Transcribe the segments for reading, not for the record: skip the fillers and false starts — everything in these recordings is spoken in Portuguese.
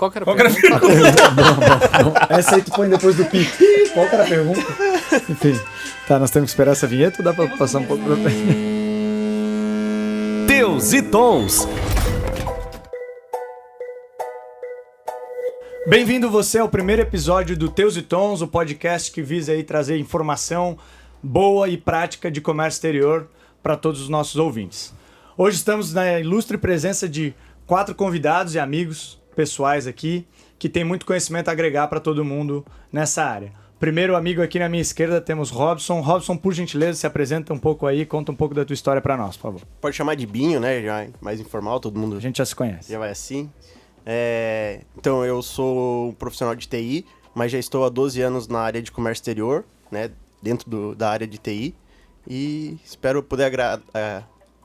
Qual que era a pergunta? Bom. Essa aí tu põe depois do pique. Qual que era a pergunta? Enfim. Tá, nós temos que esperar essa vinheta ou dá pra passar um pouco pra frente? Teus e Tons. Bem-vindo você ao primeiro episódio do Teus e Tons, o podcast que visa aí trazer informação boa e prática de comércio exterior para todos os nossos ouvintes. Hoje estamos na ilustre presença de 4 convidados e amigos pessoais aqui que têm muito conhecimento a agregar para todo mundo nessa área. Primeiro amigo aqui na minha esquerda temos Robson. Robson, por gentileza, se apresenta um pouco aí, conta um pouco da tua história para nós, por favor. Pode chamar de Binho, né? Já é mais informal, todo mundo A gente já se conhece. já vai assim. Então, eu sou um profissional de TI, mas já estou há 12 anos na área de comércio exterior, né? Dentro da área de TI. E espero poder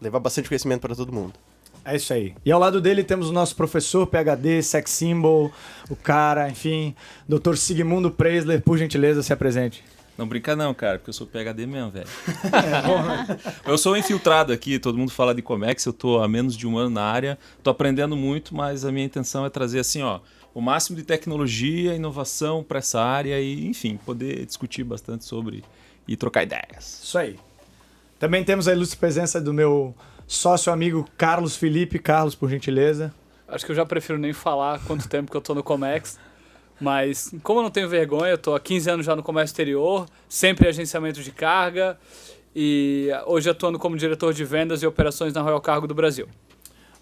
levar bastante conhecimento para todo mundo. É isso aí. E ao lado dele temos o nosso professor, PhD, sex symbol, o cara, enfim, Dr. Sigmundo Preisler, por gentileza, se apresente. Não brinca não, cara, porque eu sou PhD mesmo, velho. Eu sou infiltrado aqui, todo mundo fala de Comex, eu tô há menos de um ano na área, tô aprendendo muito, mas a minha intenção é trazer assim, ó, o máximo de tecnologia, inovação para essa área e, enfim, poder discutir bastante sobre e trocar ideias. Isso aí. Também temos a ilustre presença do meu sócio amigo Carlos Felipe. Carlos, por gentileza. Acho que eu já prefiro nem falar quanto tempo que eu tô no Comex. Mas, como eu não tenho vergonha, eu tô há 15 anos já no comércio exterior, sempre em agenciamento de carga, e hoje atuando como diretor de vendas e operações na Royal Cargo do Brasil.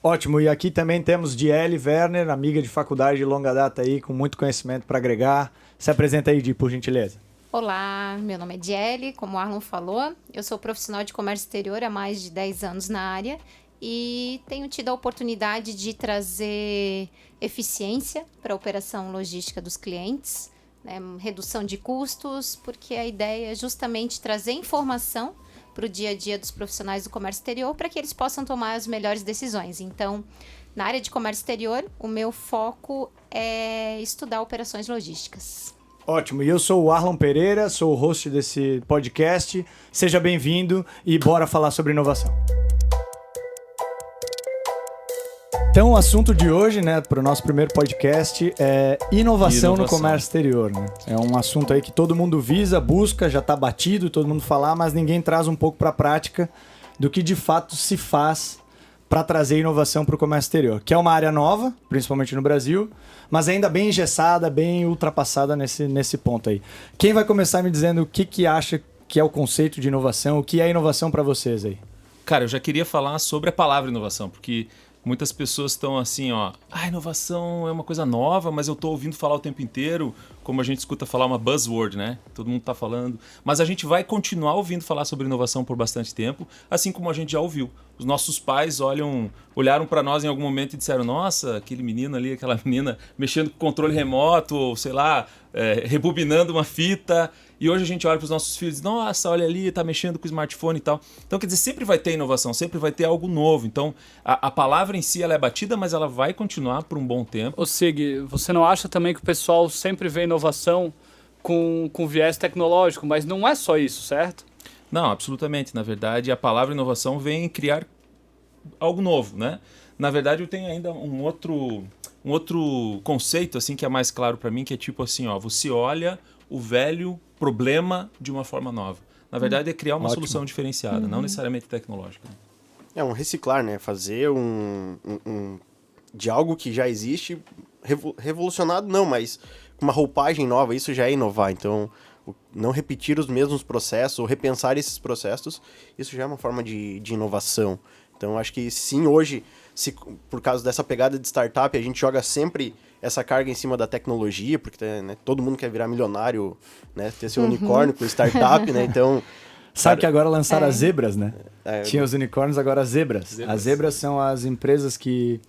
Ótimo. E aqui também temos Diele Werner, amiga de faculdade de longa data aí, com muito conhecimento para agregar. Se apresenta aí, Di, por gentileza. Olá, meu nome é Diele, como o Arlon falou, eu sou profissional de comércio exterior há mais de 10 anos na área e tenho tido a oportunidade de trazer eficiência para a operação logística dos clientes, né, redução de custos, porque a ideia é justamente trazer informação para o dia a dia dos profissionais do comércio exterior para que eles possam tomar as melhores decisões. Então, na área de comércio exterior, o meu foco é estudar operações logísticas. Ótimo, e eu sou o Arlon Pereira, sou o host desse podcast. Seja bem-vindo e bora falar sobre inovação. Então, o assunto de hoje, né, para o nosso primeiro podcast é inovação no comércio exterior. Né? É um assunto aí que todo mundo visa, busca, já está batido, todo mundo fala, mas ninguém traz um pouco para a prática do que de fato se faz para trazer inovação para o comércio exterior, que é uma área nova, principalmente no Brasil, mas ainda bem engessada, bem ultrapassada nesse ponto aí. Quem vai começar me dizendo o que acha que é o conceito de inovação, o que é inovação para vocês aí? Cara, eu já queria falar sobre a palavra inovação, porque muitas pessoas estão assim, ó, inovação é uma coisa nova, mas eu tô ouvindo falar o tempo inteiro, como a gente escuta falar uma buzzword, né? Todo mundo tá falando. Mas a gente vai continuar ouvindo falar sobre inovação por bastante tempo, assim como a gente já ouviu. Os nossos pais olharam para nós em algum momento e disseram, nossa, aquele menino ali, aquela menina mexendo com controle remoto, ou sei lá, rebobinando uma fita. E hoje a gente olha para os nossos filhos e diz, nossa, olha ali, tá mexendo com o smartphone e tal. Então, quer dizer, sempre vai ter inovação, sempre vai ter algo novo. Então, a palavra em si ela é batida, mas ela vai continuar por um bom tempo. Ô Sig, você não acha também que o pessoal sempre vê inovação com viés tecnológico, mas não é só isso, certo? Não, absolutamente. Na verdade, a palavra inovação vem criar algo novo, né? Na verdade, eu tenho ainda um outro conceito assim que é mais claro para mim, que é tipo assim, ó, você olha o velho problema de uma forma nova. Na verdade, é criar uma solução diferenciada, não necessariamente tecnológica. É um reciclar, né? Fazer de algo que já existe, revolucionado não, mas com uma roupagem nova, isso já é inovar. Então, não repetir os mesmos processos ou repensar esses processos, isso já é uma forma de inovação. Então, acho que sim, hoje, por causa dessa pegada de startup, a gente joga sempre essa carga em cima da tecnologia, porque né, todo mundo quer virar milionário, né, ter seu unicórnio com startup, né? Então... Sabe que agora lançaram as zebras, né? Tinha os unicórnios, agora as zebras. As zebras são as empresas que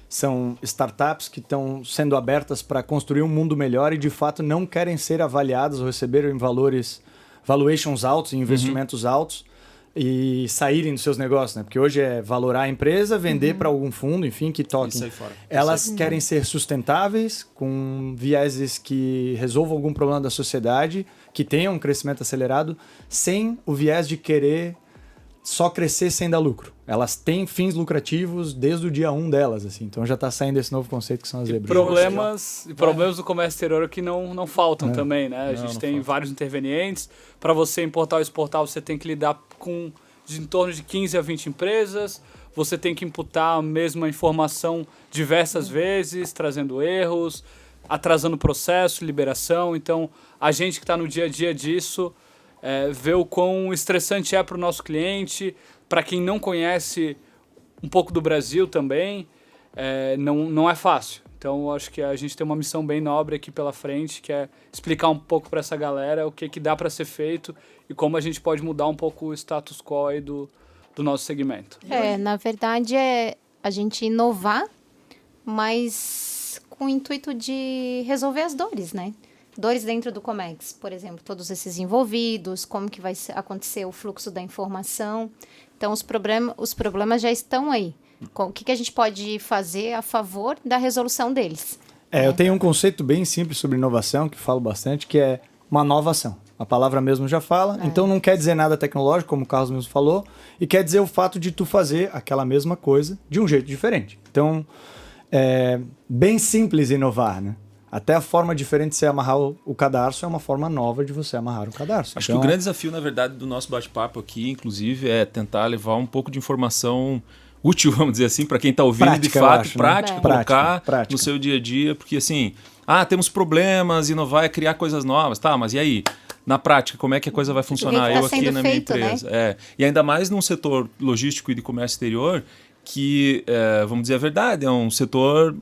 são startups que estão sendo abertas para construir um mundo melhor e, de fato, não querem ser avaliadas ou receberem valuations altos, investimentos altos e saírem dos seus negócios, né? Porque hoje é valorar a empresa, vender para algum fundo, enfim, que toque. Isso aí fora. Elas querem ser sustentáveis, com vieses que resolvam algum problema da sociedade, que tenham um crescimento acelerado, sem o viés de querer só crescer sem dar lucro. Elas têm fins lucrativos desde o dia 1 delas, assim. Então já está saindo esse novo conceito que são as zebras. Problemas do comércio exterior que não faltam também, né? A gente tem vários intervenientes. Para você importar ou exportar, você tem que lidar com em torno de 15 a 20 empresas. Você tem que imputar a mesma informação diversas vezes, trazendo erros, atrasando o processo, liberação. Então, a gente que está no dia a dia disso vê o quão estressante é para o nosso cliente, para quem não conhece um pouco do Brasil também, não é fácil. Então, eu acho que a gente tem uma missão bem nobre aqui pela frente, que é explicar um pouco para essa galera o que dá para ser feito e como a gente pode mudar um pouco o status quo aí do nosso segmento. Na verdade, é a gente inovar, mas com o intuito de resolver as dores, né? Dores dentro do Comex, por exemplo, todos esses envolvidos, como que vai acontecer o fluxo da informação. Então, os problemas já estão aí. O que a gente pode fazer a favor da resolução deles? Eu tenho um conceito bem simples sobre inovação, que falo bastante, que é uma nova ação. A palavra mesmo já fala, então não quer dizer nada tecnológico, como o Carlos mesmo falou, e quer dizer o fato de tu fazer aquela mesma coisa de um jeito diferente. Então, é bem simples inovar, né? Até a forma diferente de você amarrar o cadarço é uma forma nova de você amarrar o cadarço. Acho que o grande desafio, na verdade, do nosso bate-papo aqui, inclusive, é tentar levar um pouco de informação útil, vamos dizer assim, para quem está ouvindo, prática, de fato, acho, prática, né? Colocar prática no seu dia a dia, porque assim, temos problemas, inovar é criar coisas novas, tá, mas e aí? Na prática, como é que a coisa vai funcionar? Eu aqui na minha empresa. Né? E ainda mais num setor logístico e de comércio exterior, que, vamos dizer a verdade, é um setor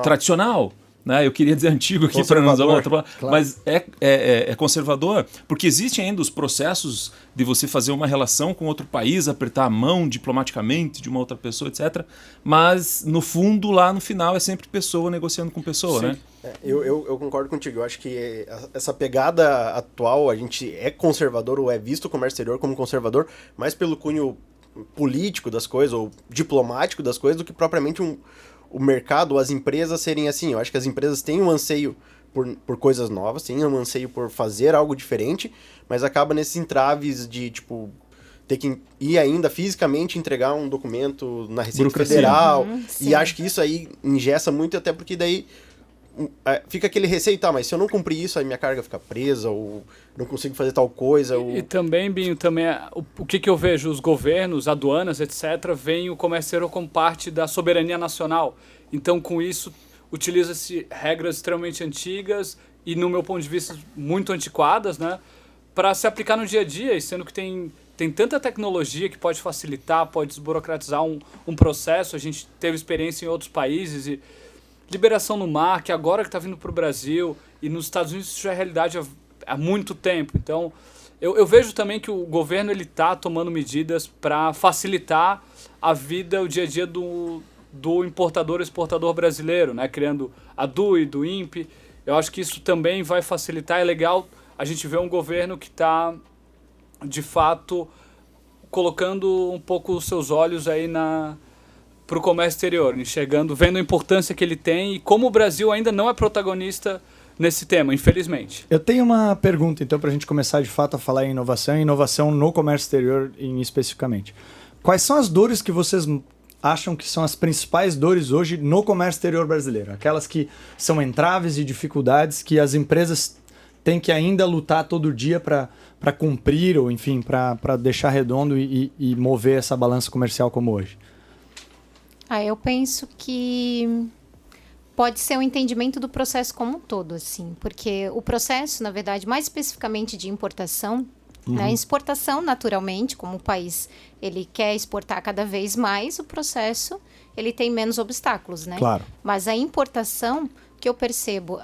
tradicional. Né? Eu queria dizer antigo aqui para não usar outra palavra, claro. Mas é conservador, porque existem ainda os processos de você fazer uma relação com outro país, apertar a mão diplomaticamente de uma outra pessoa, etc. Mas, no fundo, lá no final, é sempre pessoa negociando com pessoa, né? Eu concordo contigo. Eu acho que essa pegada atual, a gente é conservador, ou é visto o comércio exterior como conservador, mais pelo cunho político das coisas, ou diplomático das coisas, do que propriamente o mercado, as empresas serem assim. Eu acho que as empresas têm um anseio por coisas novas, têm um anseio por fazer algo diferente, mas acaba nesses entraves de, tipo, ter que ir ainda fisicamente entregar um documento na Receita Federal. E acho que isso aí engessa muito, até porque daí fica aquele receio, mas se eu não cumprir isso, aí minha carga fica presa, ou não consigo fazer tal coisa. E também, Binho, o que eu vejo, os governos, aduanas, etc., veem o comércio exterior como parte da soberania nacional. Então, com isso, utiliza-se regras extremamente antigas e, no meu ponto de vista, muito antiquadas, né, para se aplicar no dia a dia, e sendo que tem tanta tecnologia que pode facilitar, pode desburocratizar um processo. A gente teve experiência em outros países e liberação no mar, que agora que está vindo para o Brasil, e nos Estados Unidos isso já é realidade há muito tempo. Então, eu vejo também que o governo está tomando medidas para facilitar a vida, o dia a dia do importador e exportador brasileiro, né? Criando a DUI, do INPE. Eu acho que isso também vai facilitar. É legal a gente ver um governo que está, de fato, colocando um pouco os seus olhos aí para o comércio exterior, vendo a importância que ele tem e como o Brasil ainda não é protagonista nesse tema, infelizmente. Eu tenho uma pergunta, então, para a gente começar de fato a falar em inovação no comércio exterior especificamente. Quais são as dores que vocês acham que são as principais dores hoje no comércio exterior brasileiro? Aquelas que são entraves e dificuldades que as empresas têm que ainda lutar todo dia para cumprir, ou enfim, para deixar redondo e mover essa balança comercial como hoje? Eu penso que pode ser um entendimento do processo como um todo, assim, porque o processo, na verdade, mais especificamente de importação, né, exportação, naturalmente, como o país ele quer exportar cada vez mais, o processo ele tem menos obstáculos, né? Claro. Mas a importação, que eu percebo,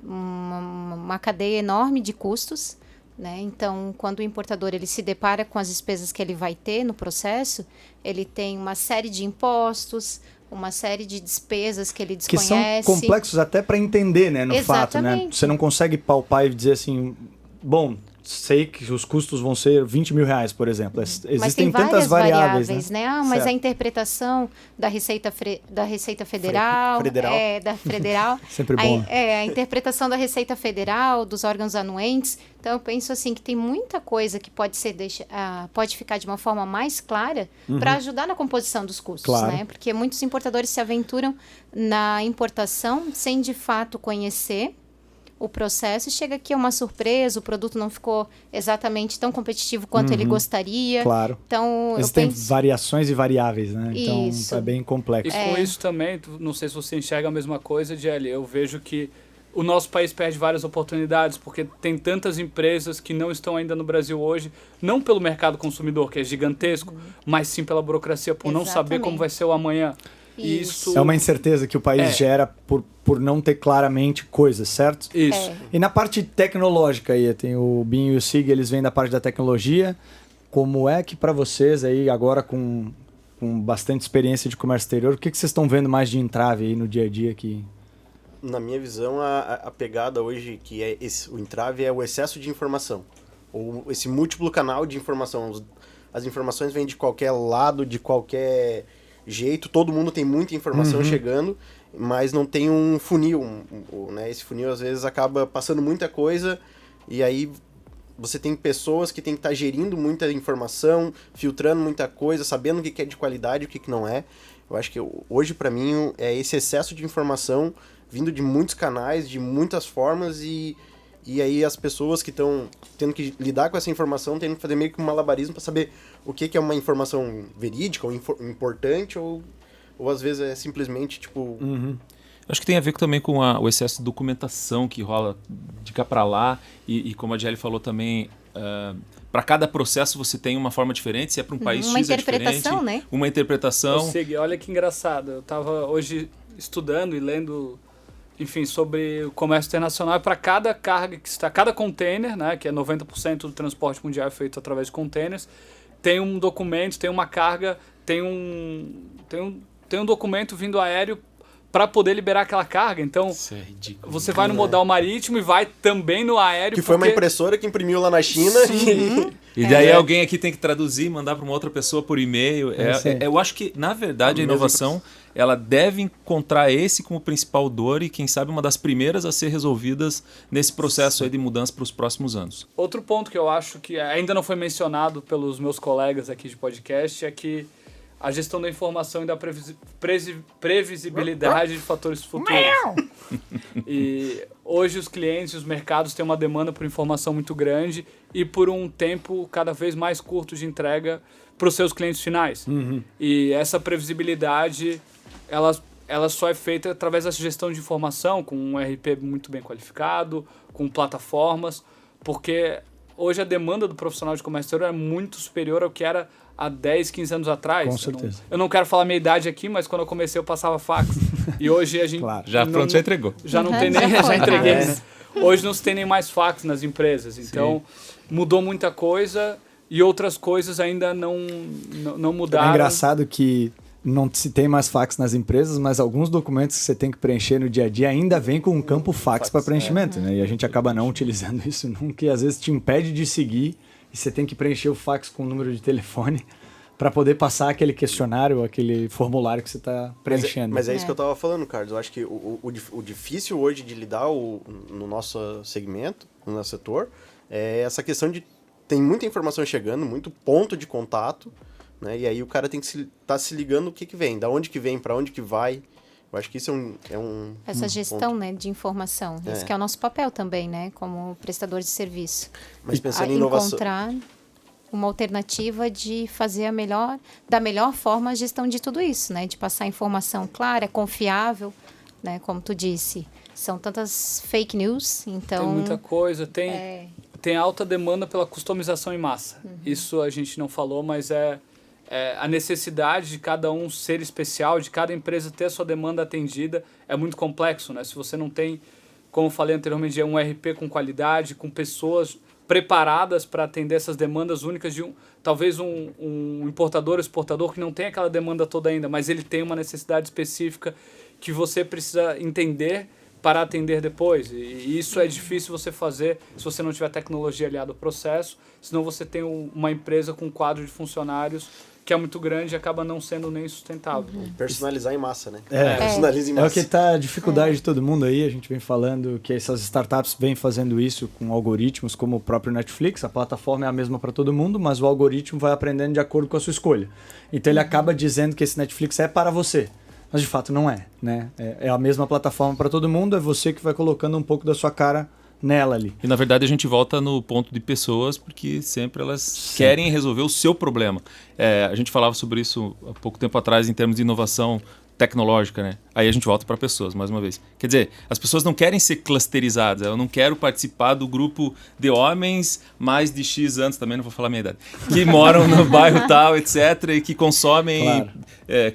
uma cadeia enorme de custos, né? Então, quando o importador ele se depara com as despesas que ele vai ter no processo, ele tem uma série de impostos, uma série de despesas que ele desconhece. Que são complexos até para entender, né, no fato, né? Você não consegue palpar e dizer assim, bom, sei que os custos vão ser 20 mil reais, por exemplo. Existem mas tem tantas variáveis, né? Mas certo. a interpretação da Receita Federal, da Federal, sempre bom. A interpretação da Receita Federal, dos órgãos anuentes. Então, eu penso assim que tem muita coisa que pode ficar de uma forma mais clara para ajudar na composição dos custos, claro. né? Porque muitos importadores se aventuram na importação sem de fato conhecer o processo, e chega aqui é uma surpresa, o produto não ficou exatamente tão competitivo quanto ele gostaria. Claro. Então, existem variações e variáveis, né? Então, é bem complexo. E com isso também, não sei se você enxerga a mesma coisa, Jelly, eu vejo que o nosso país perde várias oportunidades, porque tem tantas empresas que não estão ainda no Brasil hoje, não pelo mercado consumidor, que é gigantesco, mas sim pela burocracia, por não saber como vai ser o amanhã. Isso é uma incerteza que o país gera por não ter claramente coisas, certo? Isso. E na parte tecnológica aí, tem o BIM e o SIG, eles vêm da parte da tecnologia. Como é que para vocês aí, agora com bastante experiência de comércio exterior, o que vocês estão vendo mais de entrave aí no dia a dia aqui? Na minha visão, a pegada hoje, que é o entrave, é o excesso de informação. Ou esse múltiplo canal de informação. As informações vêm de qualquer lado, de qualquer jeito. Todo mundo tem muita informação chegando, mas não tem um funil. Né? Esse funil, às vezes, acaba passando muita coisa, e aí você tem pessoas que tem que estar gerindo muita informação, filtrando muita coisa, sabendo o que é de qualidade e o que não é. Eu acho que hoje, para mim, é esse excesso de informação vindo de muitos canais, de muitas formas, e aí as pessoas que estão tendo que lidar com essa informação tendo que fazer meio que um malabarismo para saber o que é uma informação verídica ou importante, ou às vezes é simplesmente tipo... Acho que tem a ver também com o excesso de documentação que rola de cá para lá, e como a Jelly falou também, para cada processo você tem uma forma diferente, se é para um país X é diferente. Uma interpretação, né? Uma interpretação. Olha que engraçado, eu estava hoje estudando e lendo, enfim, sobre o comércio internacional. Para cada carga que está, cada container, né, que é 90% do transporte mundial é feito através de containers, tem um documento, tem uma carga, tem um documento vindo aéreo para poder liberar aquela carga. Então, isso é ridículo, você vai no modal marítimo e vai também no aéreo. Que foi uma impressora que imprimiu lá na China. E daí alguém aqui tem que traduzir, mandar para uma outra pessoa por e-mail. Eu acho que, na verdade, a inovação ela deve encontrar esse como principal dor e, quem sabe, uma das primeiras a ser resolvidas nesse processo aí de mudança para os próximos anos. Outro ponto que eu acho que ainda não foi mencionado pelos meus colegas aqui de podcast é que a gestão da informação e da previsibilidade de fatores futuros. E hoje os clientes, os mercados têm uma demanda por informação muito grande e por um tempo cada vez mais curto de entrega para os seus clientes finais. E essa previsibilidade, ela só é feita através da gestão de informação, com um RP muito bem qualificado, com plataformas, porque hoje a demanda do profissional de comércio exterior é muito superior ao que era há 10, 15 anos atrás. Com certeza. Eu não quero falar minha idade aqui, mas quando eu comecei eu passava fax. E hoje a gente... Claro. Já entregou. Já não tem nem... Já entreguei. Né? Hoje não se tem nem mais fax nas empresas. Então, mudou muita coisa e outras coisas ainda não mudaram. É engraçado que não se tem mais fax nas empresas, mas alguns documentos que você tem que preencher no dia a dia ainda vem com um campo fax para preenchimento. Né? E a gente acaba não utilizando isso nunca, e às vezes te impede de seguir, e você tem que preencher o fax com o número de telefone para poder passar aquele questionário, aquele formulário que você está preenchendo. Mas é isso que eu estava falando, Carlos. Eu acho que o difícil hoje de lidar no nosso segmento, no nosso setor, é essa questão de tem muita informação chegando, muito ponto de contato, né? E aí o cara tem que estar se ligando o que vem, da onde que vem, para onde que vai. Eu acho que isso é um essa gestão, né, de informação. Esse que é o nosso papel também, né, como prestador de serviço. Mas pensando em inovação, encontrar uma alternativa de fazer da melhor forma a gestão de tudo isso, né, de passar informação clara, confiável, né, como tu disse. São tantas fake news, então... Tem muita coisa, tem alta demanda pela customização em massa. Isso a gente não falou, mas a necessidade de cada um ser especial, de cada empresa ter a sua demanda atendida, é muito complexo, né? Se você não tem, como eu falei anteriormente, um RP com qualidade, com pessoas preparadas para atender essas demandas únicas de talvez um importador ou exportador que não tem aquela demanda toda ainda, mas ele tem uma necessidade específica que você precisa entender para atender depois. E isso é difícil você fazer se você não tiver tecnologia aliada ao processo, senão você tem uma empresa com um quadro de funcionários que é muito grande e acaba não sendo nem sustentável. Personalizar em massa, né? Personaliza em massa. É o que tá a É. dificuldade de todo mundo aí. A gente vem falando que essas startups vêm fazendo isso com algoritmos como o próprio Netflix. A plataforma é a mesma para todo mundo, mas o algoritmo vai aprendendo de acordo com a sua escolha. Então ele acaba dizendo que esse Netflix é para você. Mas de fato não é, né? É a mesma plataforma para todo mundo, é você que vai colocando um pouco da sua cara nela ali. E na verdade a gente volta no ponto de pessoas, porque sempre elas querem resolver o seu problema. A gente falava sobre isso há pouco tempo atrás em termos de inovação tecnológica, né? Aí a gente volta para pessoas, mais uma vez. Quer dizer, as pessoas não querem ser clusterizadas. Eu não quero participar do grupo de homens mais de X anos, também não vou falar a minha idade, que moram no bairro tal, etc., e que consomem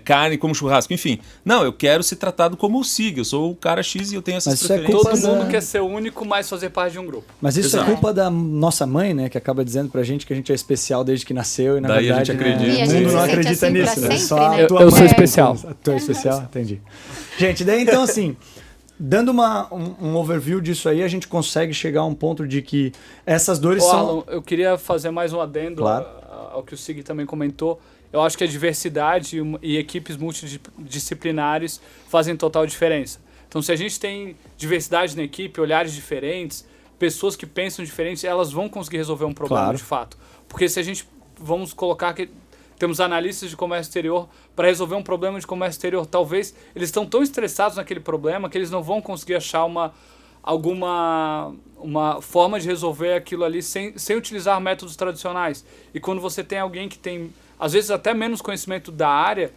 carne como churrasco. Enfim, não, eu quero ser tratado como o SIG. Eu sou o cara X e eu tenho essas preferências. Todo mundo quer ser único, mas fazer parte de um grupo. Mas isso Exato. é culpa da nossa mãe, né? Que acaba dizendo pra gente que a gente é especial desde que nasceu. E na Daí a verdade, gente acredita. né, E a o gente mundo não se sente acredita assim pra nisso, né? sempre, Só né? a tua Eu mãe sou é especial. Tu é especial? Entendi. Gente, daí então assim, dando um overview disso aí, a gente consegue chegar a um ponto de que essas dores Ô, são... Alan, eu queria fazer mais um adendo Claro. ao que o Sig também comentou. Eu acho que a diversidade e equipes multidisciplinares fazem total diferença. Então, se a gente tem diversidade na equipe, olhares diferentes, pessoas que pensam diferentes, elas vão conseguir resolver um problema Claro. de fato. Porque se a gente, vamos colocar que temos analistas de comércio exterior para resolver um problema de comércio exterior, talvez eles estão tão estressados naquele problema que eles não vão conseguir achar alguma forma de resolver aquilo ali sem utilizar métodos tradicionais. E quando você tem alguém que tem, às vezes, até menos conhecimento da área,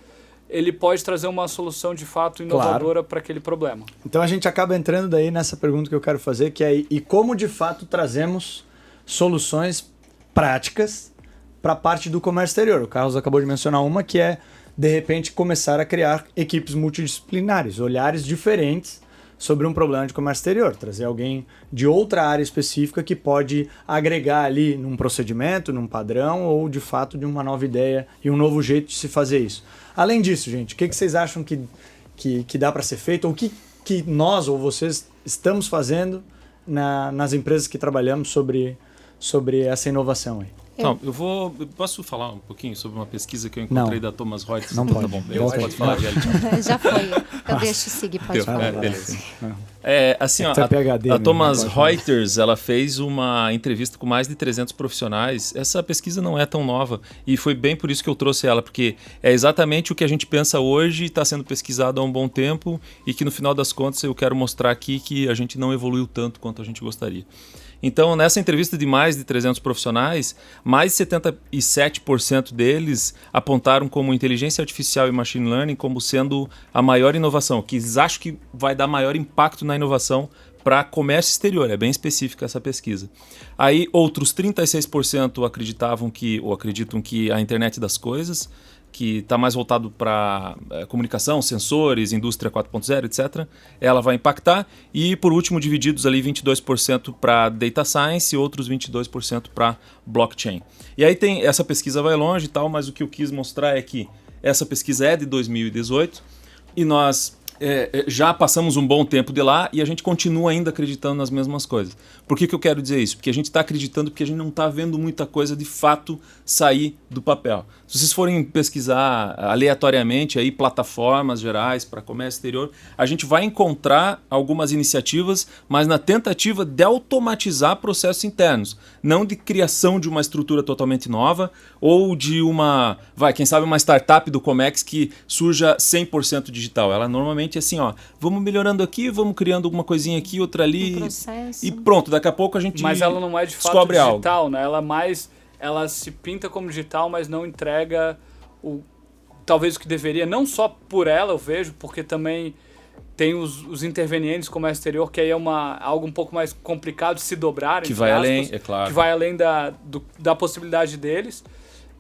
ele pode trazer uma solução de fato inovadora para aquele problema. Então a gente acaba entrando daí nessa pergunta que eu quero fazer, que é e como de fato trazemos soluções práticas para a parte do comércio exterior. O Carlos acabou de mencionar uma que é, de repente, começar a criar equipes multidisciplinares, olhares diferentes sobre um problema de comércio exterior. Trazer alguém de outra área específica que pode agregar ali num procedimento, num padrão ou, de fato, de uma nova ideia e um novo jeito de se fazer isso. Além disso, gente, o que vocês acham que dá para ser feito ou que nós ou vocês estamos fazendo nas empresas que trabalhamos sobre essa inovação aí? Então, eu posso falar um pouquinho sobre uma pesquisa que eu encontrei da Thomas Reuters? Não pode. Tá bom, pode falar, Já foi. Eu deixo seguir, pode falar. Beleza. Assim, ó, PhD, a né? Thomas Não pode Reuters, ela fez uma entrevista com mais de 300 profissionais. Essa pesquisa não é tão nova e foi bem por isso que eu trouxe ela, porque é exatamente o que a gente pensa hoje, está sendo pesquisado há um bom tempo e que no final das contas eu quero mostrar aqui que a gente não evoluiu tanto quanto a gente gostaria. Então, nessa entrevista de mais de 300 profissionais, mais de 77% deles apontaram como inteligência artificial e machine learning como sendo a maior inovação, que eles acham que vai dar maior impacto na inovação para comércio exterior. É bem específica essa pesquisa. Aí, outros 36% acreditam que a internet das coisas, que está mais voltado para comunicação, sensores, indústria 4.0, etc., ela vai impactar. E, por último, divididos ali 22% para data science e outros 22% para blockchain. E aí essa pesquisa vai longe e tal, mas o que eu quis mostrar é que essa pesquisa é de 2018 e nós já passamos um bom tempo de lá e a gente continua ainda acreditando nas mesmas coisas. Por que eu quero dizer isso? Porque a gente está acreditando porque a gente não está vendo muita coisa de fato sair do papel. Se vocês forem pesquisar aleatoriamente aí plataformas gerais para comércio exterior, a gente vai encontrar algumas iniciativas, mas na tentativa de automatizar processos internos, não de criação de uma estrutura totalmente nova ou de quem sabe uma startup do Comex que surja 100% digital. Ela normalmente é assim, vamos melhorando aqui, vamos criando alguma coisinha aqui, outra ali e pronto, daqui a pouco a gente Mas ela não é de fato digital, algo. Né? Ela se pinta como digital, mas não entrega talvez o que deveria, não só por ela eu vejo, porque também tem os intervenientes comércio exterior, que aí é algo um pouco mais complicado de se dobrar. Que vai além, é claro. Que vai além da possibilidade deles.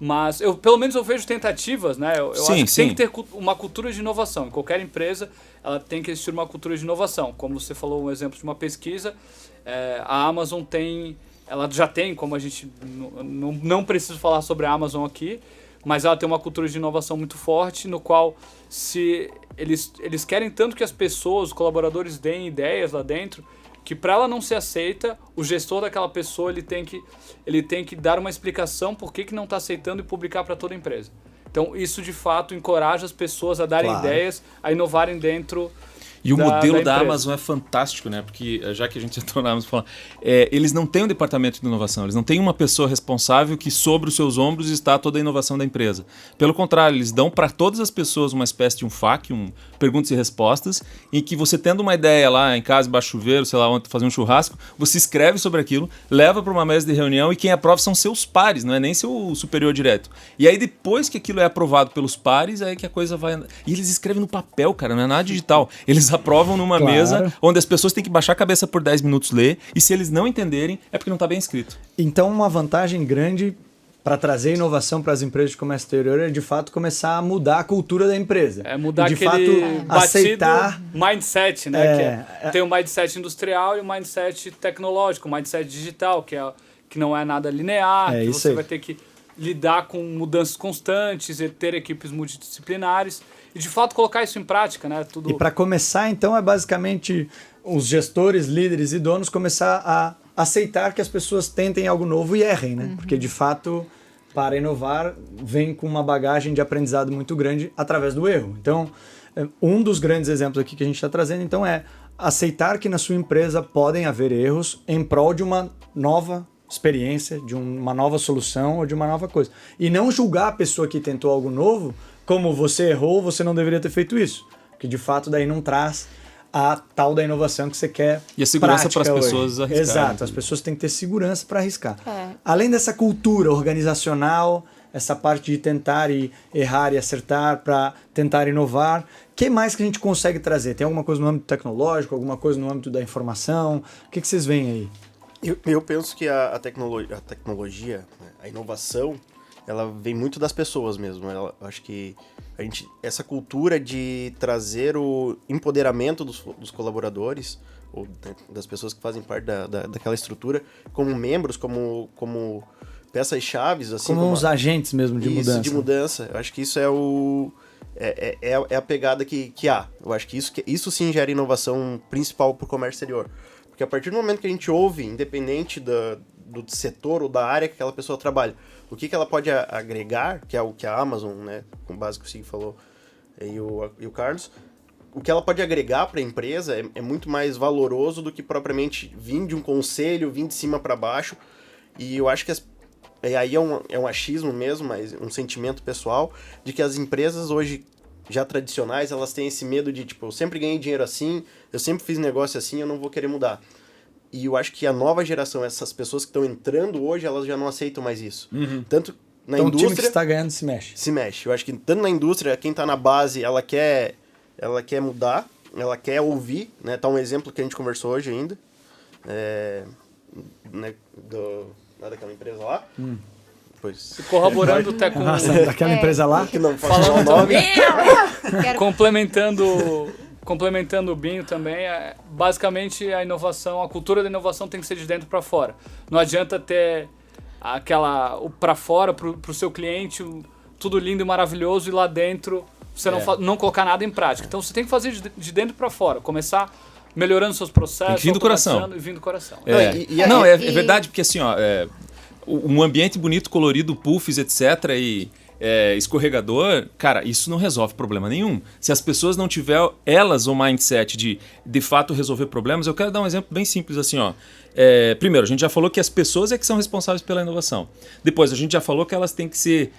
Mas pelo menos eu vejo tentativas, né? Eu acho que tem que ter uma cultura de inovação. Em qualquer empresa, ela tem que existir uma cultura de inovação. Como você falou, um exemplo de uma pesquisa, a Amazon ela já tem, como a gente não preciso falar sobre a Amazon aqui, mas ela tem uma cultura de inovação muito forte, no qual se eles querem tanto que as pessoas, os colaboradores deem ideias lá dentro, que para ela não ser aceita, o gestor daquela pessoa ele tem que dar uma explicação por que não está aceitando e publicar para toda a empresa. Então isso de fato encoraja as pessoas a darem ideias, a inovarem dentro. E o modelo da Amazon é fantástico, né? Porque, já que a gente entrou na Amazon falando, eles não têm um departamento de inovação, eles não têm uma pessoa responsável que sobre os seus ombros está toda a inovação da empresa. Pelo contrário, eles dão para todas as pessoas uma espécie de um FAQ, um perguntas e respostas, em que você tendo uma ideia lá em casa, embaixo do chuveiro, sei lá, onde fazer um churrasco, você escreve sobre aquilo, leva para uma mesa de reunião e quem aprova são seus pares, não é nem seu superior direto. E aí depois que aquilo é aprovado pelos pares, aí que a coisa vai... E eles escrevem no papel, cara, não é nada digital. Eles aprovam numa mesa onde as pessoas têm que baixar a cabeça por 10 minutos, ler, e se eles não entenderem, é porque não está bem escrito. Então, uma vantagem grande para trazer inovação para as empresas de comércio exterior é, de fato, começar a mudar a cultura da empresa. É mudar e, de aquele fato, aceitar mindset, né? Tem o mindset industrial e o mindset tecnológico, o mindset digital, que não é nada linear, que você vai ter que lidar com mudanças constantes e ter equipes multidisciplinares e, de fato, colocar isso em prática, né? E para começar, então, é basicamente os gestores, líderes e donos começar a aceitar que as pessoas tentem algo novo e errem, né? Porque, de fato, para inovar, vem com uma bagagem de aprendizado muito grande através do erro. Então, um dos grandes exemplos aqui que a gente está trazendo, então, é aceitar que na sua empresa podem haver erros em prol de uma nova experiência, de uma nova solução ou de uma nova coisa. E não julgar a pessoa que tentou algo novo como você errou, você não deveria ter feito isso. Porque, de fato, daí não traz a tal da inovação que você quer. E a segurança para as pessoas arriscarem. Exato, as pessoas têm que ter segurança para arriscar. Além dessa cultura organizacional, essa parte de tentar e errar e acertar para tentar inovar, o que mais que a gente consegue trazer? Tem alguma coisa no âmbito tecnológico, alguma coisa no âmbito da informação? O que vocês veem aí? Eu penso que a tecnologia, a inovação, ela vem muito das pessoas mesmo. Eu acho que essa cultura de trazer o empoderamento dos colaboradores, ou das pessoas que fazem parte daquela estrutura, como membros, como peças-chaves. Assim, como uns agentes mesmo de mudança. De mudança. Eu acho que isso é a pegada que há. Eu acho que isso sim gera inovação principal para o comércio exterior. Porque a partir do momento que a gente ouve, independente do setor ou da área que aquela pessoa trabalha, o que ela pode agregar, que é o que a Amazon, né, com base que o Sig falou, e o Carlos, o que ela pode agregar para a empresa é muito mais valoroso do que propriamente vir de um conselho, vir de cima para baixo. E eu acho que aí é um achismo mesmo, mas um sentimento pessoal, de que as empresas hoje já tradicionais, elas têm esse medo de, tipo, eu sempre ganhei dinheiro assim, eu sempre fiz negócio assim, eu não vou querer mudar. E eu acho que a nova geração, essas pessoas que estão entrando hoje, elas já não aceitam mais isso. Tanto na indústria... o time que está ganhando se mexe. Se mexe. Eu acho que tanto na indústria, quem está na base, ela quer mudar, ela quer ouvir, né? Tá um exemplo que a gente conversou hoje ainda, né, daquela empresa lá. Pois. Corroborando até com... daquela empresa lá? Que não fala o nome. Complementando o Binho também, basicamente a inovação, a cultura da inovação tem que ser de dentro para fora. Não adianta ter o para fora, pro seu cliente, tudo lindo e maravilhoso, e lá dentro você não colocar nada em prática. Então você tem que fazer de dentro para fora, começar melhorando seus processos, vindo do coração. E vindo do coração. É verdade, porque assim, um ambiente bonito, colorido, puffs, etc., e escorregador, cara, isso não resolve problema nenhum. Se as pessoas não tiverem elas o mindset de fato resolver problemas, eu quero dar um exemplo bem simples assim, ó. Primeiro, a gente já falou que as pessoas é que são responsáveis pela inovação. Depois, a gente já falou que elas têm que ser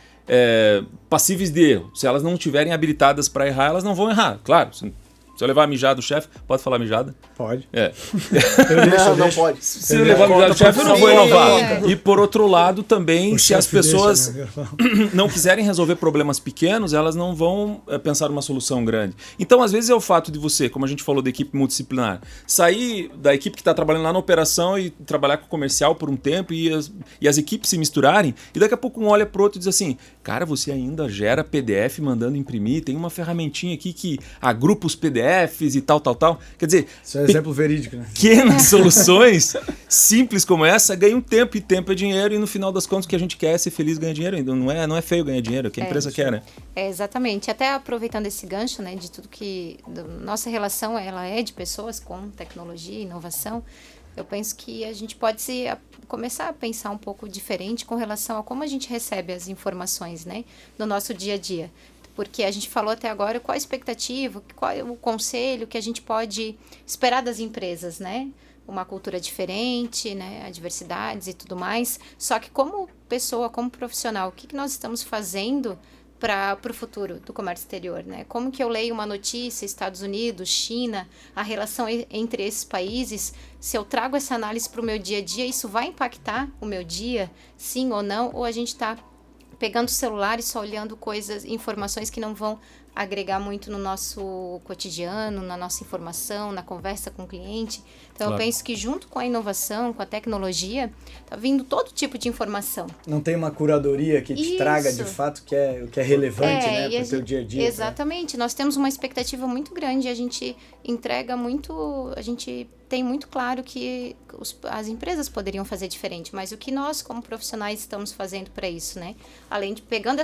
passíveis de erro. Se elas não estiverem habilitadas para errar, elas não vão errar. Claro, se eu levar a mijada do chefe, pode falar mijada? Pode. Não pode. Se eu levar a mijada do chefe, eu não vou inovar. E por outro lado também, se as pessoas não quiserem resolver problemas pequenos, elas não vão pensar numa solução grande. Então, às vezes é o fato de você, como a gente falou da equipe multidisciplinar, sair da equipe que está trabalhando lá na operação e trabalhar com o comercial por um tempo e as equipes se misturarem, e daqui a pouco um olha pro outro e diz assim, cara, você ainda gera PDF mandando imprimir, tem uma ferramentinha aqui que agrupa os PDF PDFs e tal. Quer dizer, isso é exemplo verídico, né? Pequenas soluções simples como essa ganham tempo, e tempo é dinheiro, e no final das contas o que a gente quer é ser feliz e ganhar dinheiro. Então não é feio ganhar dinheiro, é o que a empresa quer, né? Exatamente. Até aproveitando esse gancho, né, de tudo nossa relação ela é de pessoas com tecnologia e inovação, eu penso que a gente pode começar a pensar um pouco diferente com relação a como a gente recebe as informações, né, no nosso dia a dia. Porque a gente falou até agora qual a expectativa, qual é o conselho que a gente pode esperar das empresas, né? Uma cultura diferente, né? Adversidades e tudo mais. Só que como pessoa, como profissional, o que nós estamos fazendo para o futuro do comércio exterior, né? Como que eu leio uma notícia, Estados Unidos, China, a relação entre esses países, se eu trago essa análise para o meu dia a dia, isso vai impactar o meu dia, sim ou não? Ou a gente está pegando o celular e só olhando informações que não vão agregar muito no nosso cotidiano, na nossa informação, na conversa com o cliente. Então, claro, eu penso que junto com a inovação, com a tecnologia, está vindo todo tipo de informação. Não tem uma curadoria que te traga, de fato, o que é relevante, né, para o teu dia a dia. Exatamente. Nós temos uma expectativa muito grande, a gente entrega muito, a gente tem muito claro que as empresas poderiam fazer diferente, mas o que nós, como profissionais, estamos fazendo para isso, né? Além de pegando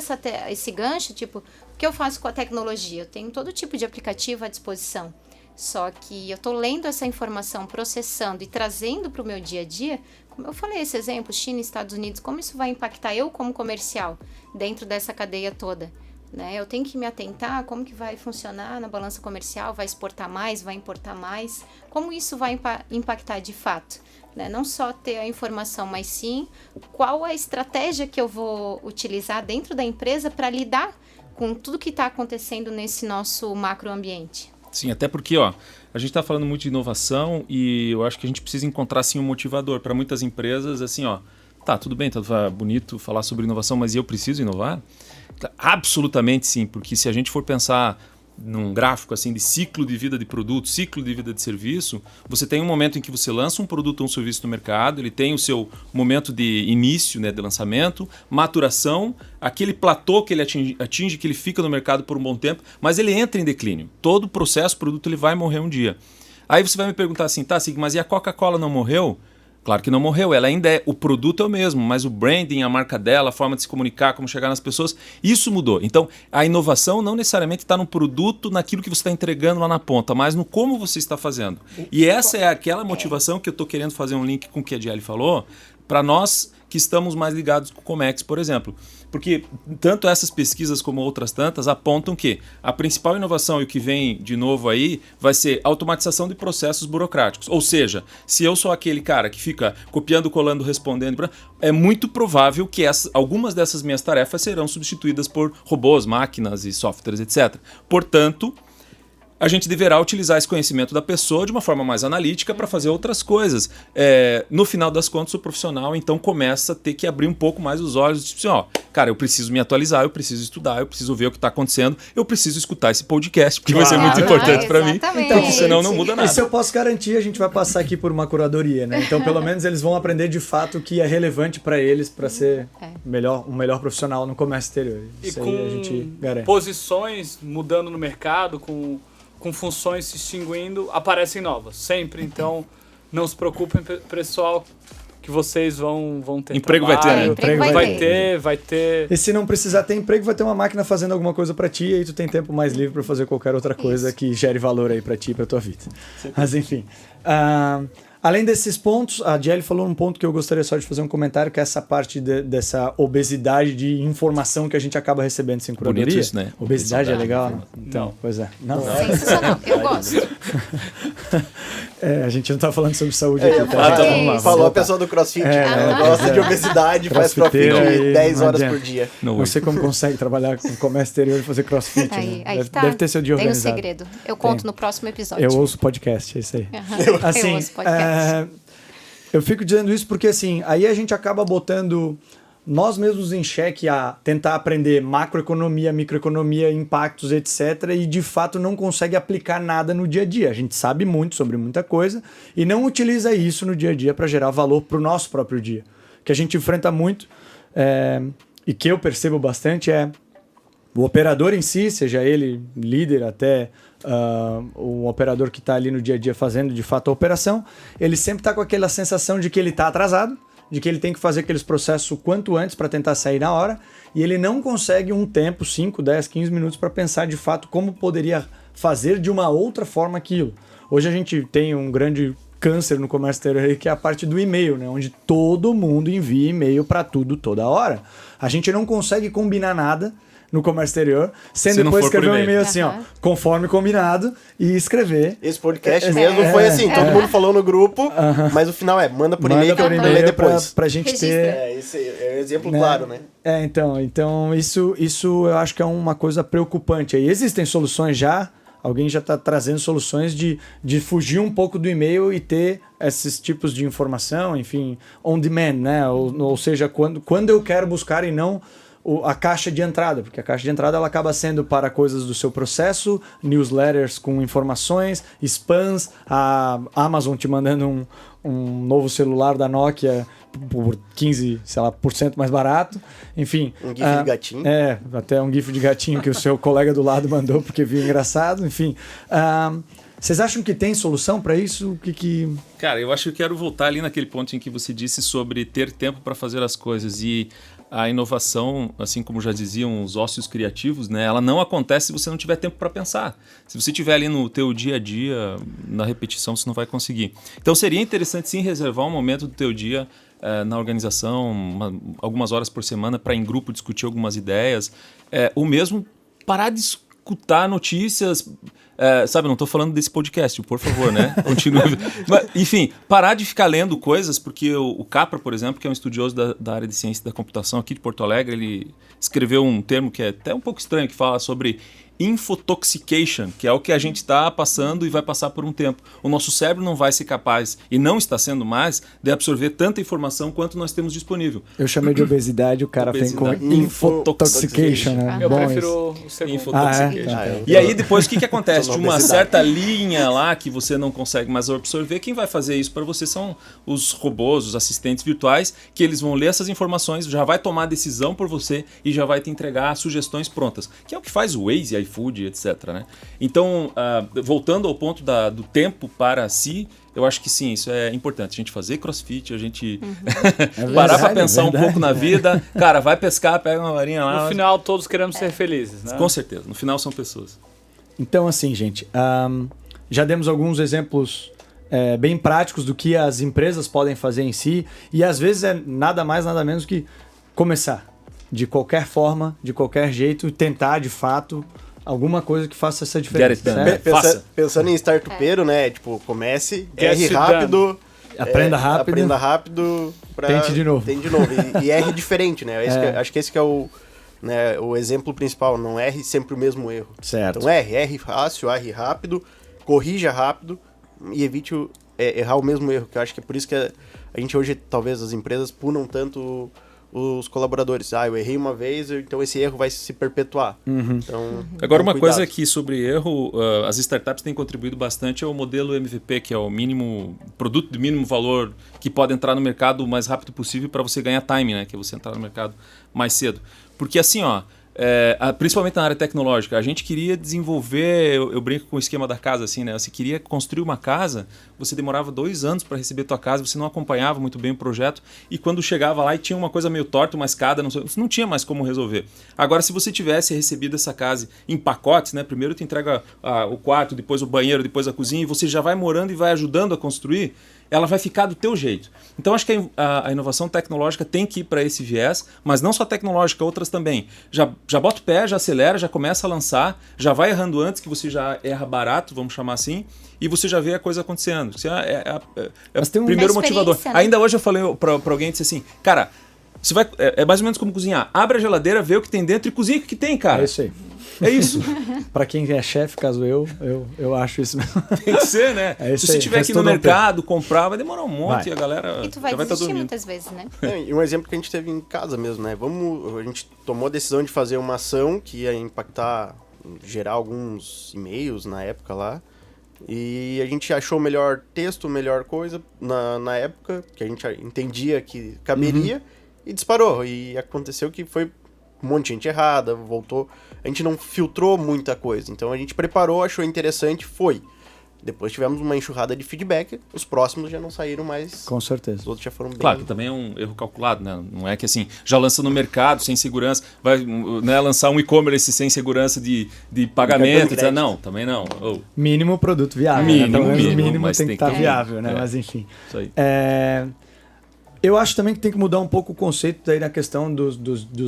esse gancho, tipo, o que eu faço com a tecnologia? Eu tenho todo tipo de aplicativo à disposição, só que eu estou lendo essa informação, processando e trazendo para o meu dia a dia. Como eu falei, esse exemplo, China e Estados Unidos, como isso vai impactar eu como comercial dentro dessa cadeia toda? Né? Eu tenho que me atentar como que vai funcionar na balança comercial, vai exportar mais, vai importar mais, como isso vai impactar de fato, né? Não só ter a informação, mas sim qual a estratégia que eu vou utilizar dentro da empresa para lidar com tudo que está acontecendo nesse nosso macroambiente. Sim, até porque a gente está falando muito de inovação e eu acho que a gente precisa encontrar assim, um motivador para muitas empresas, assim, tá, tudo bem, tá bonito falar sobre inovação, mas eu preciso inovar? Absolutamente sim, porque se a gente for pensar num gráfico assim de ciclo de vida de produto, ciclo de vida de serviço, você tem um momento em que você lança um produto ou um serviço no mercado, ele tem o seu momento de início, né, de lançamento, maturação, aquele platô que ele atinge, que ele fica no mercado por um bom tempo, mas ele entra em declínio. Todo o processo, o produto, ele vai morrer um dia. Aí você vai me perguntar assim, tá, Sig, mas e a Coca-Cola não morreu? Claro que não morreu, ela ainda o produto é o mesmo, mas o branding, a marca dela, a forma de se comunicar, como chegar nas pessoas, isso mudou. Então, a inovação não necessariamente está no produto, naquilo que você está entregando lá na ponta, mas no como você está fazendo. E essa é aquela motivação que eu estou querendo fazer um link com o que a Diele falou, para nós que estamos mais ligados com o Comex, por exemplo. Porque tanto essas pesquisas como outras tantas apontam que a principal inovação e o que vem de novo aí vai ser automatização de processos burocráticos. Ou seja, se eu sou aquele cara que fica copiando, colando, respondendo, é muito provável que algumas dessas minhas tarefas serão substituídas por robôs, máquinas e softwares, etc. Portanto, a gente deverá utilizar esse conhecimento da pessoa de uma forma mais analítica para fazer outras coisas. No final das contas, o profissional então começa a ter que abrir um pouco mais os olhos. Tipo assim, cara, eu preciso me atualizar, eu preciso estudar, eu preciso ver o que está acontecendo, eu preciso escutar esse podcast, porque vai ser muito importante para mim, porque senão não muda nada. Isso eu posso garantir, a gente vai passar aqui por uma curadoria, né? Então, pelo menos, eles vão aprender de fato o que é relevante para eles para ser um melhor profissional no comércio exterior. Isso e aí a gente garante. Posições mudando no mercado, com funções se extinguindo, aparecem novas, sempre. Então, não se preocupem, pessoal, que vocês vão ter emprego trabalho. Vai ter, né? Emprego vai ter. E se não precisar ter emprego, vai ter uma máquina fazendo alguma coisa para ti, e aí tu tem tempo mais livre para fazer qualquer outra coisa que gere valor aí para ti e para tua vida. Mas enfim, além desses pontos, a Diele falou um ponto que eu gostaria só de fazer um comentário, que é essa parte dessa obesidade de informação que a gente acaba recebendo sem curadoria. Bonito isso, né? Obesidade é legal? Então, pois é. Não. Sensacional, eu gosto. A gente não tá falando sobre saúde aqui. Vamos lá. Falou a pessoa do CrossFit. Gosta de obesidade, faz crossfit 10 horas por dia. Não sei como consegue trabalhar com comércio exterior e fazer crossfit. Deve ter seu dia organizado. Tem um segredo. Eu conto no próximo episódio. Eu ouço podcast, é isso aí. Assim, eu ouço podcast. Eu fico dizendo isso porque assim, aí a gente acaba botando nós mesmos em xeque a tentar aprender macroeconomia, microeconomia, impactos, etc. E de fato não consegue aplicar nada no dia a dia. A gente sabe muito sobre muita coisa e não utiliza isso no dia a dia para gerar valor para o nosso próprio dia. O que a gente enfrenta muito e que eu percebo bastante é o operador em si, seja ele líder até o operador que está ali no dia a dia fazendo de fato a operação, ele sempre está com aquela sensação de que ele está atrasado, de que ele tem que fazer aqueles processos o quanto antes para tentar sair na hora, e ele não consegue um tempo, 5, 10, 15 minutos para pensar de fato como poderia fazer de uma outra forma aquilo. Hoje a gente tem um grande câncer no comércio exterior, que é a parte do e-mail, né? Onde todo mundo envia e-mail para tudo toda hora. A gente não consegue combinar nada no comércio exterior, sem depois escrever um e-mail assim, ó, conforme combinado, e escrever. Esse podcast mesmo foi assim, todo mundo falou no grupo, mas o final manda por e-mail que eu leio depois. Pra gente ter... Esse é um exemplo claro, né? Então isso eu acho que é uma coisa preocupante. Aí existem soluções já, alguém já está trazendo soluções de fugir um pouco do e-mail e ter esses tipos de informação, enfim, on demand, né? Ou seja, quando eu quero buscar e não a caixa de entrada, porque a caixa de entrada ela acaba sendo para coisas do seu processo, newsletters com informações, spams, a Amazon te mandando um novo celular da Nokia por 15% mais barato, enfim. Um gif de gatinho. Até um gif de gatinho que o seu colega do lado mandou porque viu engraçado, enfim. Vocês acham que tem solução para isso? Cara, eu acho que eu quero voltar ali naquele ponto em que você disse sobre ter tempo para fazer as coisas, e a inovação, assim como já diziam os ócios criativos, né, ela não acontece se você não tiver tempo para pensar. Se você estiver ali no teu dia a dia, na repetição, você não vai conseguir. Então seria interessante sim reservar um momento do teu dia na organização, algumas horas por semana, para em grupo discutir algumas ideias. Ou mesmo parar de escutar notícias... sabe, não estou falando desse podcast, por favor, né? Continue. Mas, enfim, parar de ficar lendo coisas, porque o Capra, por exemplo, que é um estudioso da área de ciência da computação aqui de Porto Alegre, ele escreveu um termo que é até um pouco estranho, que fala sobre infotoxication, que é o que a gente está passando e vai passar por um tempo. O nosso cérebro não vai ser capaz, e não está sendo mais, de absorver tanta informação quanto nós temos disponível. Eu chamei de obesidade, o cara vem com infotoxication, né? Eu prefiro o segundo. Infotoxication. E aí depois o que acontece? De uma certa linha lá que você não consegue mais absorver, quem vai fazer isso para você são os robôs, os assistentes virtuais, que eles vão ler essas informações, já vai tomar a decisão por você e já vai te entregar sugestões prontas, que é o que faz o Waze, iFood, etc. Né? Então, voltando ao ponto do tempo para si, eu acho que sim, isso é importante. A gente fazer crossfit, a gente parar para pensar um pouco na vida. Cara, vai pescar, pega uma varinha lá. No final, todos queremos ser felizes, né? Com certeza. No final, são pessoas. Então, assim, gente, já demos alguns exemplos bem práticos do que as empresas podem fazer em si, e às vezes é nada mais, nada menos que começar. De qualquer forma, de qualquer jeito, tentar, de fato, alguma coisa que faça essa diferença. Pensando em startupeiro, né? Tipo, comece, erre rápido, aprenda rápido, tente de novo. E erre diferente, né? Acho que esse que é o exemplo principal. Não erre sempre o mesmo erro. Certo. Então erre fácil, erre rápido, corrija rápido e evite errar o mesmo erro. Que eu acho que é por isso que a gente hoje, talvez, as empresas punam tanto os colaboradores. Eu errei uma vez, então esse erro vai se perpetuar. Então, agora, uma coisa aqui sobre erro, as startups têm contribuído bastante ao modelo MVP, que é o produto de mínimo valor que pode entrar no mercado o mais rápido possível para você ganhar time, né? Que é você entrar no mercado mais cedo. Porque assim, principalmente na área tecnológica, a gente queria desenvolver, eu brinco com o esquema da casa, assim, né? Você queria construir uma casa, você demorava 2 anos para receber a tua casa, você não acompanhava muito bem o projeto, e quando chegava lá e tinha uma coisa meio torta, uma escada, você não tinha mais como resolver. Agora, se você tivesse recebido essa casa em pacotes, né? Primeiro te entrega o quarto, depois o banheiro, depois a cozinha, e você já vai morando e vai ajudando a construir, ela vai ficar do teu jeito. Então, acho que a inovação tecnológica tem que ir para esse viés, mas não só tecnológica, outras também. Já bota o pé, já acelera, já começa a lançar, já vai errando antes, que você já erra barato, vamos chamar assim, e você já vê a coisa acontecendo. Você é o primeiro motivador. Né? Ainda hoje eu falei para alguém, disse assim, cara, você vai, é mais ou menos como cozinhar. Abre a geladeira, vê o que tem dentro e cozinha o que tem, cara. É isso aí. É isso. Para quem é chefe, caso eu acho isso mesmo. Tem que ser, né? Se você estiver aqui no mercado, comprar, vai demorar um monte e a galera e tu vai já desistir muitas vezes, né? E um exemplo que a gente teve em casa mesmo, né? A gente tomou a decisão de fazer uma ação que ia impactar, gerar alguns e-mails na época lá. E a gente achou o melhor texto, melhor coisa na época, que a gente entendia que caberia, e disparou. E aconteceu que foi um monte de gente errada, voltou. a gente não filtrou muita coisa. Então a gente preparou, achou interessante, foi. Depois tivemos uma enxurrada de feedback, os próximos já não saíram mais. Com certeza. Os outros já foram bem... Claro, que também é um erro calculado, né? Não é que assim, já lança no mercado sem segurança, vai, né, lançar um e-commerce sem segurança de pagamento, etc. Não, também não. Mínimo produto viável. Mínimo mas tem que estar viável, né? Mas enfim. Isso aí. Eu acho também que tem que mudar um pouco o conceito daí na questão dos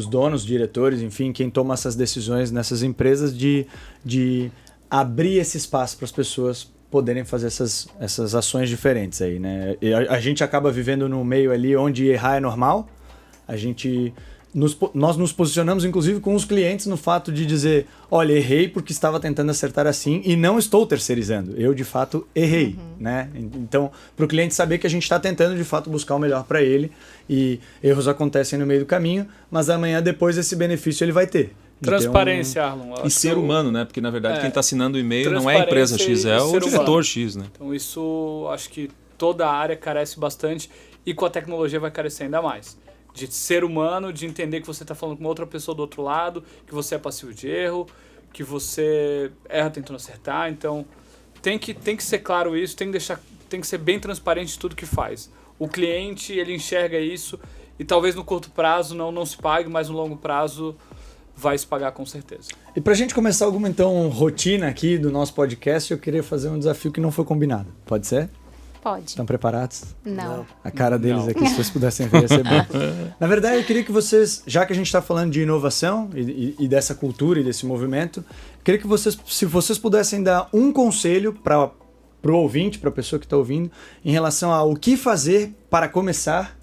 donos, diretores, enfim, quem toma essas decisões nessas empresas de abrir esse espaço para as pessoas poderem fazer essas ações diferentes aí, né? E a gente acaba vivendo num meio ali onde errar é normal. Nós nos posicionamos, inclusive, com os clientes no fato de dizer, olha, errei porque estava tentando acertar assim e não estou terceirizando. Eu, de fato, errei, né? Então, para o cliente saber que a gente está tentando, de fato, buscar o melhor para ele e erros acontecem no meio do caminho, mas amanhã, depois, esse benefício ele vai ter. Transparência, Arlon. E ser humano, né? Porque, na verdade, quem está assinando o e-mail não é a empresa X, é o diretor X, né? Então, isso, acho que toda a área carece bastante e com a tecnologia vai carecer ainda mais. De ser humano, de entender que você está falando com outra pessoa do outro lado, que você é passivo de erro, que você erra tentando acertar. Então, tem que ser claro isso, tem que ser bem transparente de tudo que faz. O cliente, ele enxerga isso e talvez no curto prazo não se pague, mas no longo prazo vai se pagar com certeza. E pra gente começar alguma, então, rotina aqui do nosso podcast, eu queria fazer um desafio que não foi combinado. Pode ser? Pode. Estão preparados? Não. A cara deles aqui, se vocês pudessem ver, ia ser bom. Na verdade, eu queria que vocês, já que a gente está falando de inovação e dessa cultura e desse movimento, eu queria que vocês, se vocês pudessem dar um conselho para o ouvinte, para a pessoa que está ouvindo, em relação ao que fazer para começar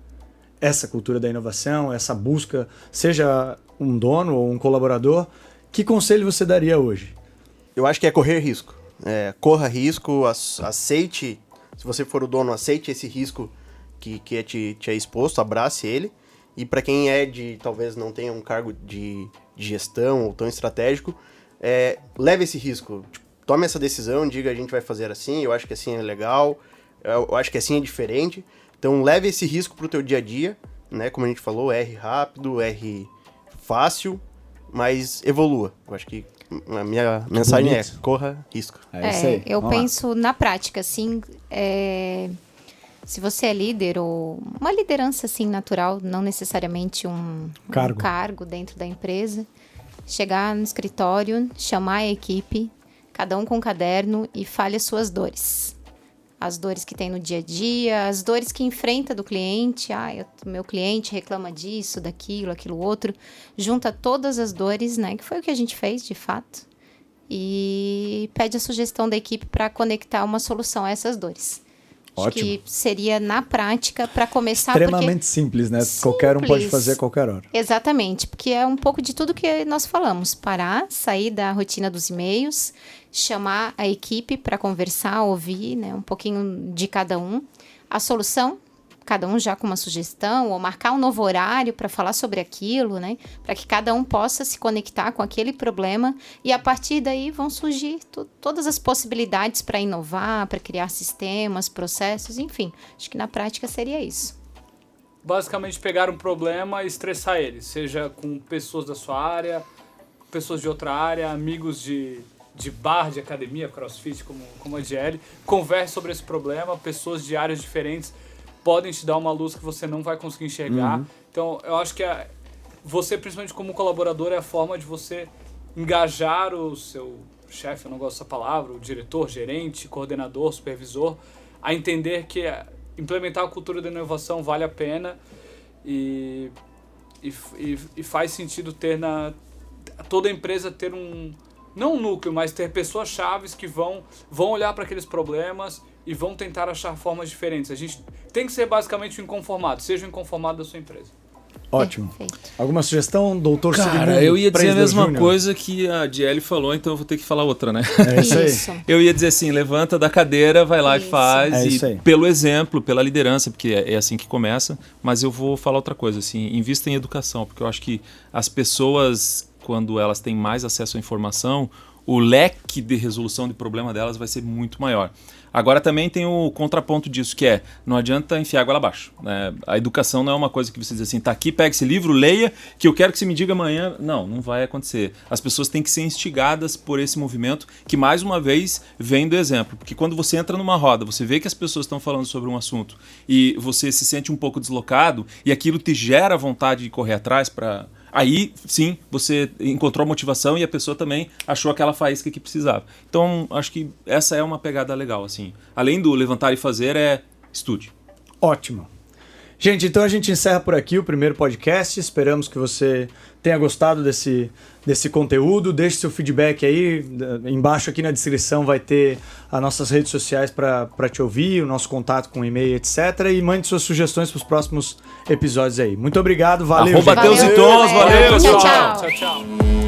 essa cultura da inovação, essa busca, seja um dono ou um colaborador, que conselho você daria hoje? Eu acho que é correr risco. Corra risco, aceite, se você for o dono, aceite esse risco que te é exposto, abrace ele. E para quem talvez não tenha um cargo de gestão ou tão estratégico, leve esse risco. Tome essa decisão, diga a gente vai fazer assim, eu acho que assim é legal, eu acho que assim é diferente. Então leve esse risco pro teu dia a dia, né? Como a gente falou, erre rápido, erre fácil, mas evolua. Eu acho que a minha mensagem bonito. Corra risco. É isso aí. Eu penso na prática, assim, se você é líder ou uma liderança assim natural, não necessariamente um cargo dentro da empresa, chegar no escritório, chamar a equipe, cada um com um caderno e fale as suas dores. As dores que tem no dia a dia, as dores que enfrenta do cliente. Meu cliente reclama disso, daquilo, aquilo outro. Junta todas as dores, né? Que foi o que a gente fez, de fato. E pede a sugestão da equipe para conectar uma solução a essas dores. Ótimo. Acho que seria, na prática, para começar... Extremamente simples, né? Qualquer um pode fazer a qualquer hora. Exatamente, porque é um pouco de tudo que nós falamos. Parar, sair da rotina dos e-mails, chamar a equipe para conversar, ouvir, né, um pouquinho de cada um. A solução, cada um já com uma sugestão, ou marcar um novo horário para falar sobre aquilo, né, para que cada um possa se conectar com aquele problema e a partir daí vão surgir todas as possibilidades para inovar, para criar sistemas, processos, enfim. Acho que na prática seria isso. Basicamente pegar um problema e estressar ele, seja com pessoas da sua área, pessoas de outra área, amigos de bar, de academia, crossfit, como a GL, converse sobre esse problema, pessoas de áreas diferentes podem te dar uma luz que você não vai conseguir enxergar. Então, eu acho que você, principalmente como colaborador, é a forma de você engajar o seu chefe, eu não gosto dessa palavra, o diretor, gerente, coordenador, supervisor, a entender que implementar a cultura da inovação vale a pena e faz sentido ter toda a empresa ter não um núcleo, mas ter pessoas chaves que vão olhar para aqueles problemas e vão tentar achar formas diferentes. A gente tem que ser basicamente o inconformado, seja o inconformado da sua empresa. Ótimo. Perfeito. Alguma sugestão, doutor Sigmundo? Cara, eu ia dizer a mesma Júnior? coisa que a GL falou, então eu vou ter que falar outra, né? É isso aí. Isso. Eu ia dizer assim, levanta da cadeira, vai lá e Isso. faz, É e isso aí. pelo exemplo, pela liderança, porque é assim que começa, mas eu vou falar outra coisa, assim, invista em educação, porque eu acho que as pessoas, quando elas têm mais acesso à informação, o leque de resolução de problema delas vai ser muito maior. Agora também tem o contraponto disso, que não adianta enfiar água lá abaixo, né? A educação não é uma coisa que você diz assim, tá aqui, pega esse livro, leia, que eu quero que você me diga amanhã. Não vai acontecer. As pessoas têm que ser instigadas por esse movimento, que mais uma vez vem do exemplo. Porque quando você entra numa roda, você vê que as pessoas estão falando sobre um assunto e você se sente um pouco deslocado e aquilo te gera vontade de correr atrás para... Aí, sim, você encontrou motivação e a pessoa também achou aquela faísca que precisava. Então, acho que essa é uma pegada legal, assim. Além do levantar e fazer, estude. Ótimo. Gente, então a gente encerra por aqui o primeiro podcast. Esperamos que você tenha gostado desse conteúdo. Deixe seu feedback aí. Embaixo aqui na descrição vai ter as nossas redes sociais para te ouvir, o nosso contato com e-mail, etc. E mande suas sugestões para os próximos episódios aí. Muito obrigado, valeu. @Teus e Tons, valeu, pessoal. Tchau. Tchau.